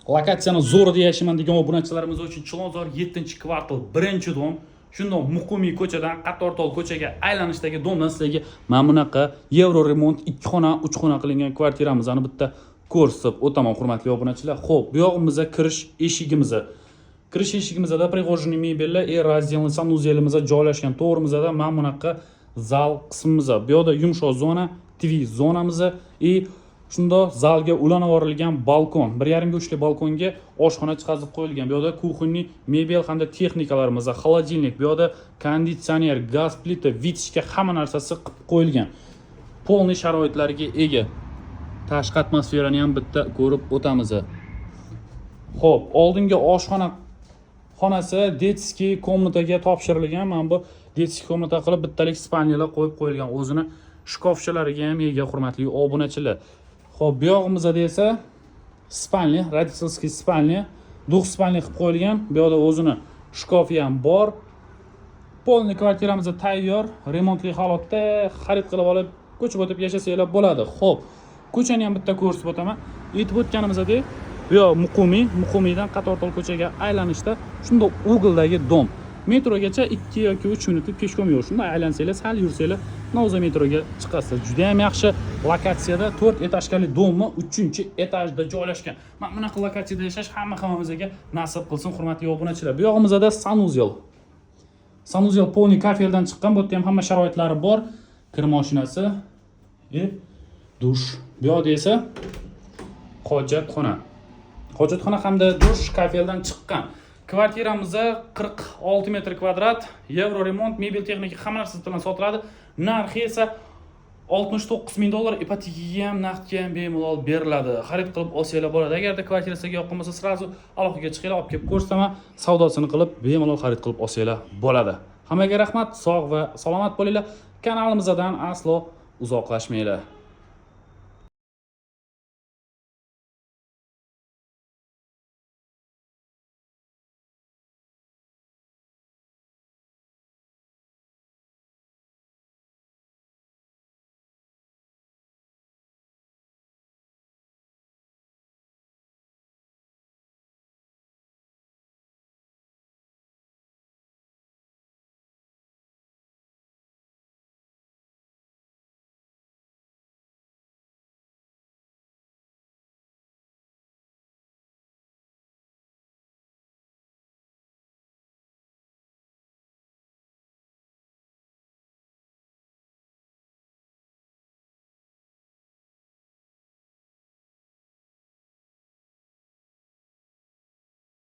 Lokatsiyani zo'rida yashayman degan obunachilarimiz uchun Chilonzor 7-kvartal 1-dom. Shundoq Muqimiy ko'chadan Qatortol ko'chaga aylanishdagi domdan sizlarga mana bunaqa Euro remont 2 xona, 3 xona qilingan kvartiramizni bitta ko'rsatib o'taman, hurmatli obunachilar. Xo'p, bu yog'imizda kirish eshigimizda. Kirish eshigimizda пригоженный mebellar, razdelni sanuzelimiz joylashgan. To'g'rimizda mana bunaqa zal qismimizda. Bu yerda yumshoq zona, TV zonamiz shundoq zalga ulanib yuborilgan balkon, 1,5 ga 3 li balkonga oshxona chiqazib qo'yilgan. Bu yerda kuxonniy mebel hamda texnikalarimiz, xolodilnik, bu yerda konditsioner, gaz plita, vitishga hamma narsasi qilib qo'yilgan. Polniy sharoitlarga ega. Tashqi atmosferani ham bitta ko'rib o'tamiz. Xo'p, oldingi oshxona xonasi detskiy komnataga topshirilgan. Mana bu detskiy komnata qilib bittalik spalniyalar qo'yib qo'yilgan. O'zini shkofchalariga ham ega, hurmatli obunachilar. Xo'p, bu yog'imizda esa spalniya, родительский spalniya, duh spalniya qilib qo'yilgan. Bu yerda o'zini shkofi ham bor. Polniy kvartiramiz tayyor, remontli holatda xarid qilib olib, ko'chib o'tib yashasanglar bo'ladi. Xo'p, ko'chani ham bitta ko'rsatib o'taman. Aytib o'tganimizdek, bu yoq Muqimiydan Qatortol ko'chaga aylanishda shunday o'g'ildagi dom. Metrogacha 2 yoki 3 minutlik peshkom yo'l. Shunday aylansanglar, sal yursanglar, Novza metroga chiqasiz. Juda ham yaxshi lokatsiyada 4 etajli domni 3-etajda joylashgan. Mana bunaqa lokatsiyada yashash hammamizga nasib qilsin, hurmatli obunachilar. Bu yog'imizda sanuzel. Sanuzel polniy kafeldan chiqqan, bu yerda ham hamma sharoitlari bor. Kir mashinasi, dush. Bu yerda esa hojatxona. Hojatxona hamda dush kafeldan chiqqan. Kvartiramizda 46 metr kvadrat, Euro remont, mebel texnika hamma narsa bilan sotiladi. Narxi esa $69,000, ipotekaga ham, naqdga ham bemalol beriladi. Xarid qilib olsanglar bo'ladi. Agarda kvartira sizga yoqqan bo'lsa, srazu aloqaga chiqinglar, olib kelib ko'rsataman, savdosini qilib bemalol xarid qilib olsanglar bo'ladi. Hammaga rahmat, sog' va salomat bo'linglar. Kanalimizdan aslo uzoqlashmanglar.